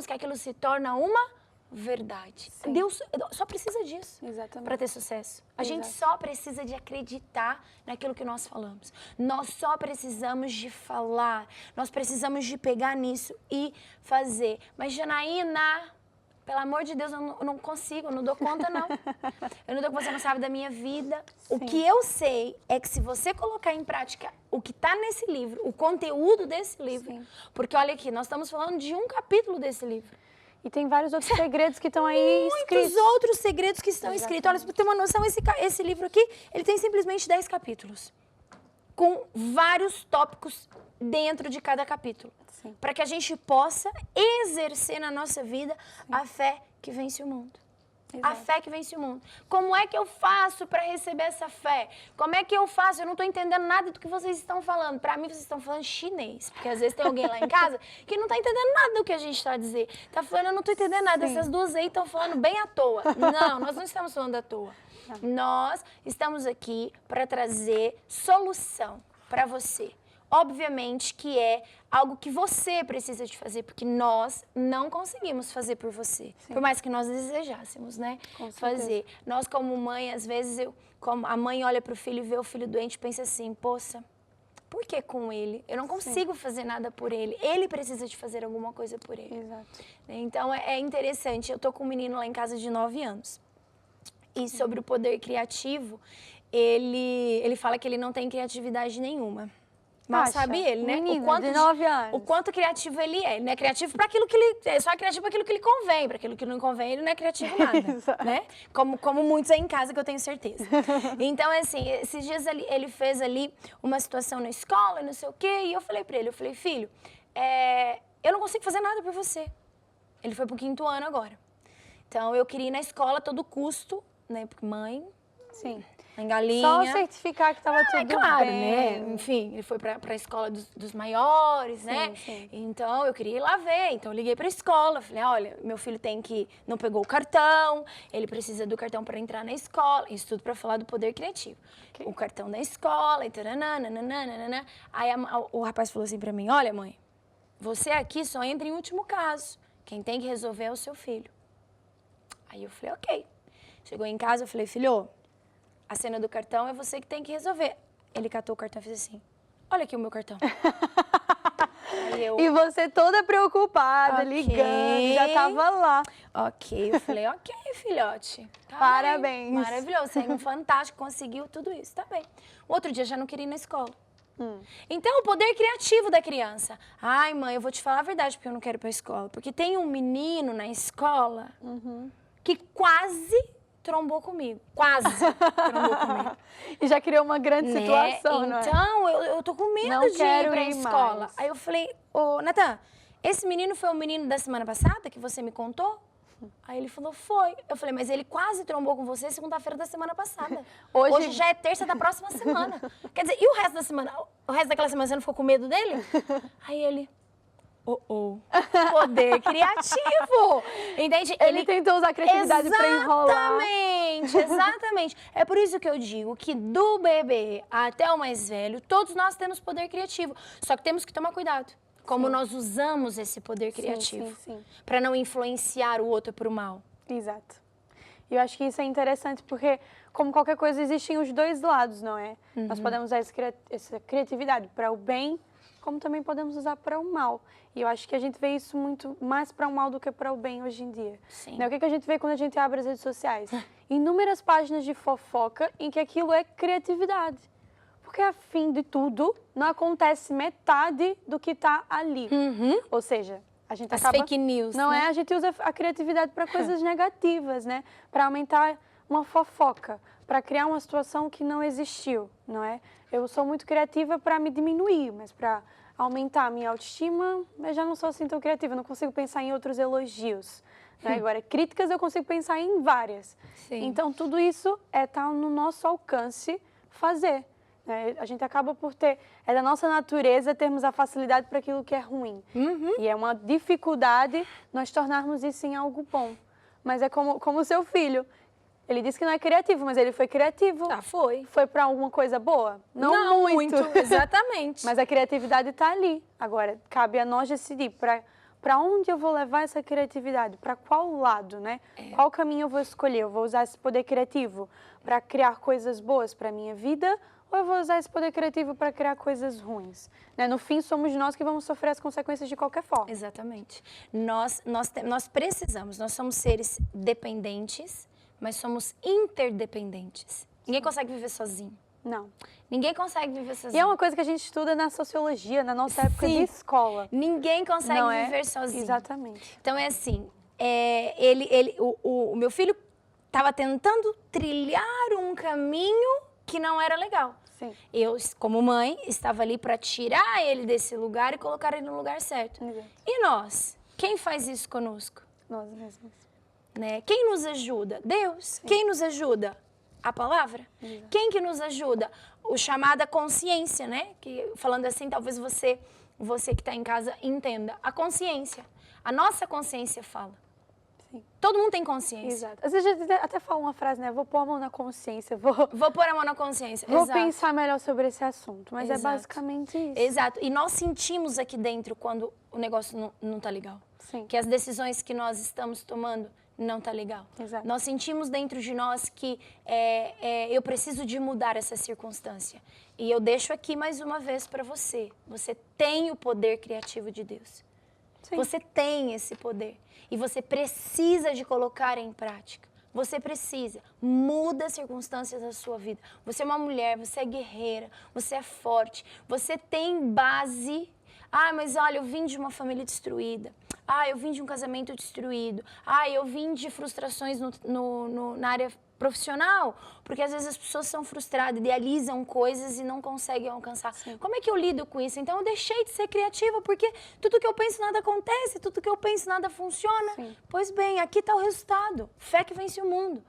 que aquilo se torna uma verdade. Sim. Deus só precisa disso Exatamente. para ter sucesso. A gente Exato. só precisa de acreditar naquilo que nós falamos. Nós só precisamos de falar, nós precisamos de pegar nisso e fazer. Mas, Janaína, pelo amor de Deus, eu não consigo, eu não dou conta, não. Eu não dou conta, você não sabe da minha vida. O Sim. que eu sei é que se você colocar em prática o que está nesse livro, o conteúdo desse livro, Sim. porque olha aqui, nós estamos falando de um capítulo desse livro. E tem vários outros segredos que estão aí escritos. Muitos outros segredos que estão escritos. Olha, pra ter uma noção, esse livro aqui, ele tem simplesmente 10 capítulos. Com vários tópicos dentro de cada capítulo. Sim. Para que a gente possa exercer na nossa vida a fé que vence o mundo. A Exato. fé que vence o mundo. Como é que eu faço para receber essa fé? Como é que eu faço? Eu não estou entendendo nada do que vocês estão falando. Para mim, vocês estão falando chinês. Porque às vezes tem alguém lá em casa que não está entendendo nada do que a gente está a dizer. Está falando, eu não estou entendendo nada. Sim. Essas duas aí estão falando bem à toa. Não, nós não estamos falando à toa. Nós estamos aqui para trazer solução para você. Obviamente que é algo que você precisa de fazer, porque nós não conseguimos fazer por você. Sim. Por mais que nós desejássemos, né? Com certeza. Fazer. Nós, como mãe, às vezes, como a mãe olha para o filho e vê o filho doente e pensa assim, poxa, por que com ele? Eu não consigo fazer nada por ele. Ele precisa de fazer alguma coisa por ele. Exato. Então, é interessante. Eu tô com um menino lá em casa de 9 anos. E sobre o poder criativo, ele fala que ele não tem criatividade nenhuma. Mal Acha? sabe ele, né? Menino de 9 anos. O quanto criativo ele é. Ele não é criativo para aquilo que ele... É só criativo para aquilo que lhe convém. Para aquilo que não convém, ele não é criativo nada, Exato. né? Como muitos aí em casa, que eu tenho certeza. Então, assim, esses dias ele fez ali uma situação na escola, não sei o quê, e eu falei para ele, filho, eu não consigo fazer nada por você. Ele foi pro 5º ano agora. Então, eu queria ir na escola a todo custo, né? Porque mãe... Sim. Em galinha. Só certificar que estava tudo claro, bem. né? Enfim, ele foi para a escola dos maiores, né? Sim. Então, eu queria ir lá ver. Então, eu liguei para a escola. Falei, olha, meu filho não pegou o cartão, ele precisa do cartão para entrar na escola. Isso tudo para falar do poder criativo. Ok. O cartão da escola, e taranã. Aí o rapaz falou assim para mim, olha, mãe, você aqui só entra em último caso. Quem tem que resolver é o seu filho. Aí eu falei, ok. Chegou em casa, eu falei, filho, a cena do cartão é você que tem que resolver. Ele catou o cartão e fez assim, olha aqui o meu cartão. Aí eu, E você toda preocupada, Ok. ligando, já tava lá. ok. Eu falei, ok, filhote. Tá Parabéns. bem, maravilhoso, você é um fantástico, conseguiu tudo isso, tá bem. O outro dia já não queria ir na escola. Então, o poder criativo da criança. Ai, mãe, eu vou te falar a verdade porque eu não quero ir pra escola. Porque tem um menino na escola que quase trombou comigo. Quase trombou comigo. E já criou uma grande Né? situação, não é? Então, eu tô com medo Não de ir quero pra ir escola. mais. Aí eu falei, ô, Natan, esse menino foi o menino da semana passada que você me contou? Aí ele falou, foi. Eu falei, mas ele quase trombou com você segunda-feira da semana passada. Hoje já é terça da próxima semana. Quer dizer, e o resto da semana? O resto daquela semana você não ficou com medo dele? Aí ele... Poder criativo. Entende? Ele tentou usar a criatividade pra enrolar. Exatamente. É por isso que eu digo que do bebê até o mais velho, todos nós temos poder criativo. Só que temos que tomar cuidado. Como nós usamos esse poder criativo. Sim. Para não influenciar o outro pro mal. Exato. E eu acho que isso é interessante porque, como qualquer coisa, existem os dois lados, não é? Nós podemos usar essa criatividade para o bem, como também podemos usar para o mal. E eu acho que a gente vê isso muito mais para o mal do que para o bem hoje em dia. Sim. Né? O que a gente vê quando a gente abre as redes sociais? Inúmeras páginas de fofoca em que aquilo é criatividade. Porque, a fim de tudo, não acontece metade do que está ali. Ou seja, a gente As acaba... fake news, Não né? é? A gente usa a criatividade para coisas negativas, né? Para aumentar uma fofoca, para criar uma situação que não existiu, não é? Eu sou muito criativa para me diminuir, mas para aumentar a minha autoestima, eu já não sou assim tão criativa, eu não consigo pensar em outros elogios. Né? Agora, críticas eu consigo pensar em várias. Sim. Então, tudo isso tá no nosso alcance fazer. Né? A gente acaba por ter, é da nossa natureza termos a facilidade para aquilo que é ruim. E é uma dificuldade nós tornarmos isso em algo bom. Mas é como o seu filho. Ele disse que não é criativo, mas ele foi criativo. Tá, foi. Foi para alguma coisa boa? Não muito. Exatamente. Mas a criatividade está ali. Agora, cabe a nós decidir para onde eu vou levar essa criatividade, para qual lado, né? Qual caminho eu vou escolher? Eu vou usar esse poder criativo para criar coisas boas para a minha vida ou eu vou usar esse poder criativo para criar coisas ruins? Né? No fim, somos nós que vamos sofrer as consequências de qualquer forma. Exatamente. Nós precisamos, nós somos seres dependentes, mas somos interdependentes. Ninguém consegue viver sozinho. Não. Ninguém consegue viver E sozinho. é uma coisa que a gente estuda na sociologia, na nossa época de escola. Ninguém consegue Não viver é? sozinho. Exatamente. Então é assim, o meu filho estava tentando trilhar um caminho que não era legal. Sim. Eu, como mãe, estava ali para tirar ele desse lugar e colocar ele no lugar certo. Exato. E nós? Quem faz isso conosco? Nós mesmos. Né? Quem nos ajuda? Deus. Sim. Quem nos ajuda? A palavra. Exato. Quem que nos ajuda? O chamada consciência, né? Que, falando assim, talvez você que está em casa entenda. A consciência. A nossa consciência fala. Sim. Todo mundo tem consciência. Exato. Às vezes a gente até fala uma frase, né? Vou pôr a mão na consciência, vou Vou pôr a mão na consciência. Vou Exato. pensar melhor sobre esse assunto. Mas Exato. é basicamente isso. Exato. E nós sentimos aqui dentro quando o negócio não tá legal. Sim. Que as decisões que nós estamos tomando não tá legal. Exato. Nós sentimos dentro de nós que eu preciso de mudar essa circunstância. E eu deixo aqui mais uma vez para você. Você tem o poder criativo de Deus. Sim. Você tem esse poder. E você precisa de colocar em prática. Você precisa. Muda as circunstâncias da sua vida. Você é uma mulher, você é guerreira, você é forte. Você tem base. Ah, mas olha, eu vim de uma família destruída. Ah, eu vim de um casamento destruído. Ah, eu vim de frustrações na área profissional. Porque às vezes as pessoas são frustradas, idealizam coisas e não conseguem alcançar. Sim. Como é que eu lido com isso? Então eu deixei de ser criativa porque tudo que eu penso nada acontece, tudo que eu penso nada funciona. Sim. Pois bem, aqui está o resultado. Fé que vence o mundo.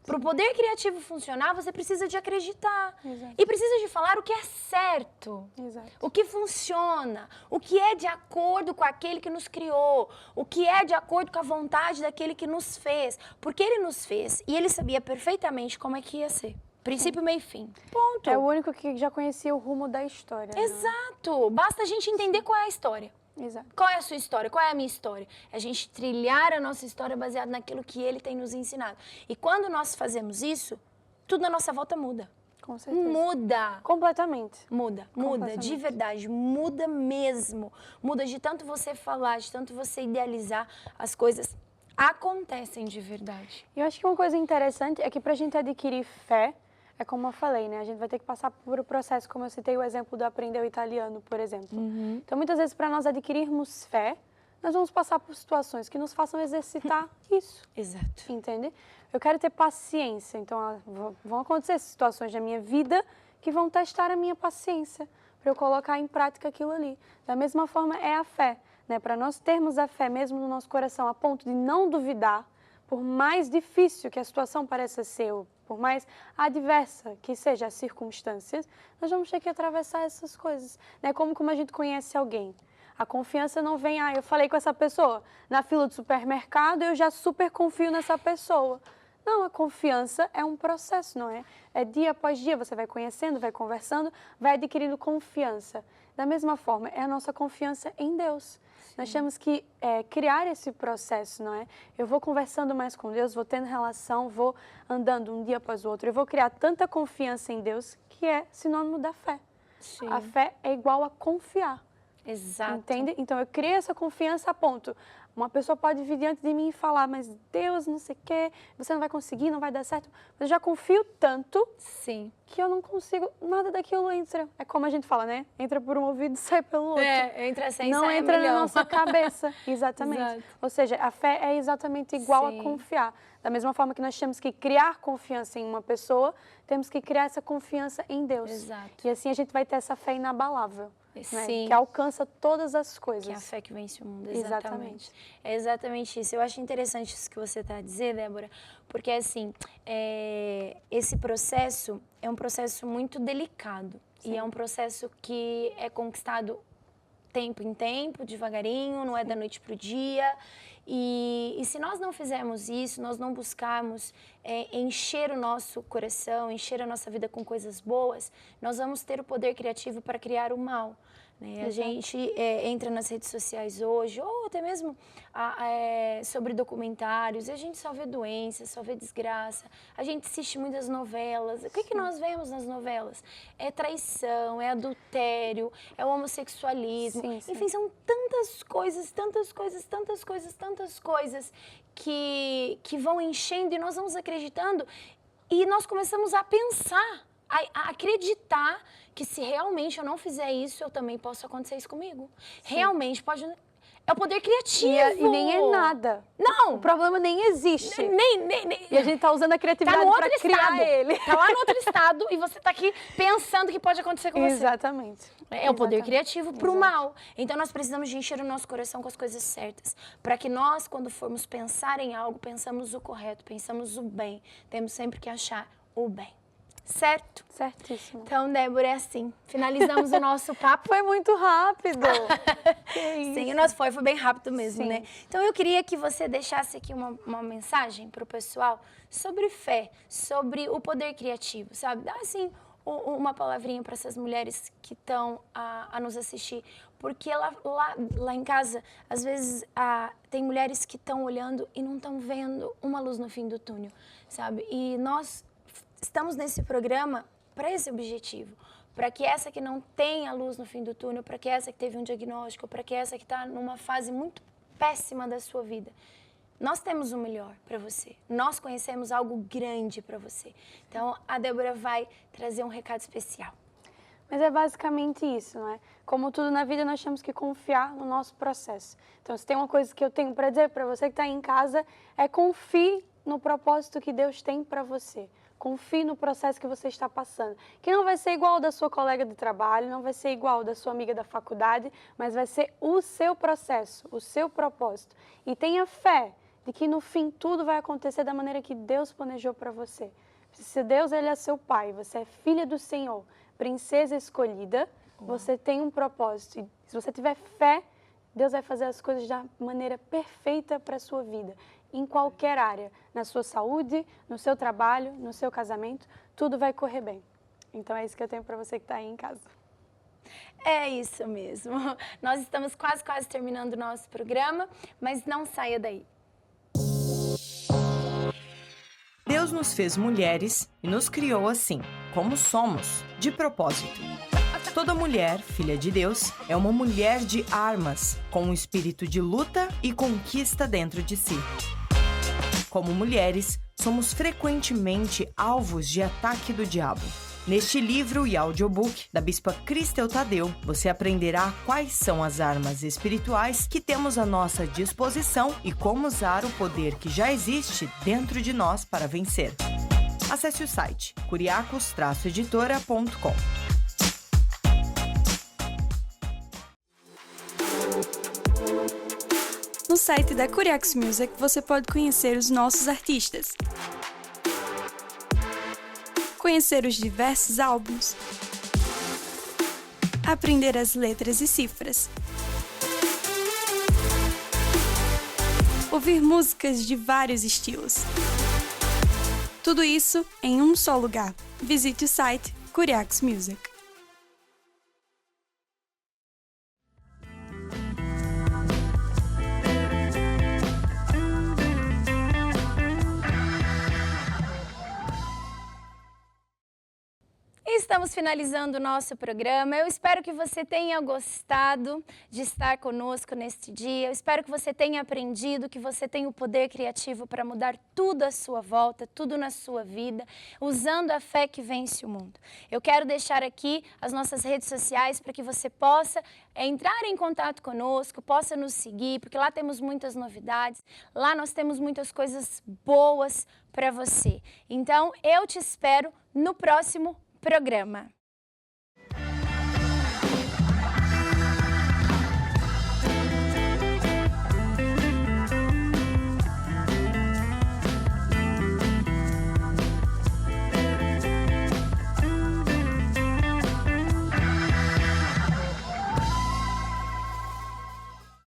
Para o poder criativo funcionar, você precisa de acreditar. Exato. E precisa de falar o que é certo. Exato. O que funciona. O que é de acordo com aquele que nos criou. O que é de acordo com a vontade daquele que nos fez. Porque ele nos fez e ele sabia perfeitamente como é que ia ser. Princípio, meio e fim. Ponto. É o único que já conhecia o rumo da história. Exato. Basta a gente entender qual é a história. Exato. Qual é a sua história? Qual é a minha história? É a gente trilhar a nossa história baseado naquilo que ele tem nos ensinado. E quando nós fazemos isso, tudo na nossa volta muda. Com certeza. Muda. Completamente. Muda, de verdade, muda mesmo. Muda de tanto você falar, de tanto você idealizar, as coisas acontecem de verdade. E eu acho que uma coisa interessante é que pra gente adquirir fé, é como eu falei, né? A gente vai ter que passar por o processo, como eu citei o exemplo do aprender o italiano, por exemplo. Então, muitas vezes, para nós adquirirmos fé, nós vamos passar por situações que nos façam exercitar isso. Exato. Entende? Eu quero ter paciência, então vão acontecer situações na minha vida que vão testar a minha paciência, para eu colocar em prática aquilo ali. Da mesma forma é a fé, né? Para nós termos a fé mesmo no nosso coração, a ponto de não duvidar, por mais difícil que a situação pareça ser, por mais adversa que seja as circunstâncias, nós vamos ter que atravessar essas coisas. Né? Como a gente conhece alguém. A confiança não vem, eu falei com essa pessoa na fila do supermercado, eu já super confio nessa pessoa. Não, a confiança é um processo, não é? É dia após dia, você vai conhecendo, vai conversando, vai adquirindo confiança. Da mesma forma, é a nossa confiança em Deus. Nós temos que criar esse processo, não é? Eu vou conversando mais com Deus, vou tendo relação, vou andando um dia após o outro. Eu vou criar tanta confiança em Deus que é sinônimo da fé. Sim. A fé é igual a confiar. Exato. Entende? Então, eu criei essa confiança a ponto. Uma pessoa pode vir diante de mim e falar, mas Deus, não sei o quê, você não vai conseguir, não vai dar certo. Mas eu já confio tanto Sim. que eu não consigo, nada daquilo entra. É como a gente fala, né? Entra por um ouvido e sai pelo outro. Entra sem Não sai entra milhão. na nossa cabeça. Exatamente. Exato. Ou seja, a fé é exatamente igual Sim. a confiar. Da mesma forma que nós temos que criar confiança em uma pessoa, temos que criar essa confiança em Deus. Exato. E assim a gente vai ter essa fé inabalável. Sim. Né? Que alcança todas as coisas. Que é a fé que vence o mundo, Exatamente. É exatamente isso. Eu acho interessante isso que você está a dizer, Débora, porque assim, esse processo é um processo muito delicado. Sim. E é um processo que é conquistado tempo em tempo, devagarinho, não é da noite para o dia. E se nós não fizermos isso, nós não buscarmos encher o nosso coração, encher a nossa vida com coisas boas, nós vamos ter o poder criativo para criar o mal. Né? A gente entra nas redes sociais hoje, ou até mesmo sobre documentários, e a gente só vê doença, só vê desgraça, a gente assiste muitas novelas. O que nós vemos nas novelas? É traição, é adultério, é o homossexualismo, enfim, são tantas coisas que vão enchendo e nós vamos acreditando e nós começamos a pensar, a acreditar que se realmente eu não fizer isso, eu também posso acontecer isso comigo. Sim. Realmente pode... É o poder criativo. E nem é nada. Não. O problema nem existe. Nem. E a gente tá usando a criatividade para criar ele. Tá lá no outro estado e você tá aqui pensando que pode acontecer com você. Exatamente. É o poder criativo pro mal. Então nós precisamos de encher o nosso coração com as coisas certas. Para que nós, quando formos pensar em algo, pensamos o correto, pensamos o bem. Temos sempre que achar o bem. Certo? Certíssimo. Então, Débora, é assim. Finalizamos o nosso papo. Foi muito rápido. Sim, o nosso foi bem rápido mesmo, Sim. né? Então, eu queria que você deixasse aqui uma mensagem para o pessoal sobre fé, sobre o poder criativo, sabe? Dá, assim, uma palavrinha para essas mulheres que estão a nos assistir. Porque lá em casa, às vezes, tem mulheres que estão olhando e não estão vendo uma luz no fim do túnel, sabe? E nós... estamos nesse programa para esse objetivo, para que essa que não tem a luz no fim do túnel, para que essa que teve um diagnóstico, para que essa que está numa fase muito péssima da sua vida, nós temos o melhor para você, nós conhecemos algo grande para você. Então, a Débora vai trazer um recado especial. Mas é basicamente isso, não é? Como tudo na vida, nós temos que confiar no nosso processo. Então, se tem uma coisa que eu tenho para dizer para você que está aí em casa, é confie no propósito que Deus tem para você. Confie no processo que você está passando, que não vai ser igual ao da sua colega de trabalho, não vai ser igual ao da sua amiga da faculdade, mas vai ser o seu processo, o seu propósito. E tenha fé de que no fim tudo vai acontecer da maneira que Deus planejou para você. Se Deus ele é seu pai, você é filha do Senhor, princesa escolhida, você tem um propósito. E se você tiver fé, Deus vai fazer as coisas da maneira perfeita para a sua vida. Em qualquer área, na sua saúde, no seu trabalho, no seu casamento, tudo vai correr bem. Então é isso que eu tenho para você que está aí em casa. É isso mesmo. Nós estamos quase terminando o nosso programa, mas não saia daí. Deus nos fez mulheres e nos criou assim, como somos, de propósito. Toda mulher, filha de Deus, é uma mulher de armas, com um espírito de luta e conquista dentro de si. Como mulheres, somos frequentemente alvos de ataque do diabo. Neste livro e audiobook da Bispa Cristel Tadeu, você aprenderá quais são as armas espirituais que temos à nossa disposição e como usar o poder que já existe dentro de nós para vencer. Acesse o site curiacos-editora.com. No site da Curiacos Music você pode conhecer os nossos artistas, conhecer os diversos álbuns, aprender as letras e cifras, ouvir músicas de vários estilos. Tudo isso em um só lugar. Visite o site Curiacos Music. estamos finalizando o nosso programa. Eu espero que você tenha gostado de estar conosco neste dia. Eu espero que você tenha aprendido, que você tenha o poder criativo para mudar tudo à sua volta, tudo na sua vida, usando a fé que vence o mundo. Eu quero deixar aqui as nossas redes sociais para que você possa entrar em contato conosco, possa nos seguir, porque lá temos muitas novidades, lá nós temos muitas coisas boas para você. Então, eu te espero no próximo programa.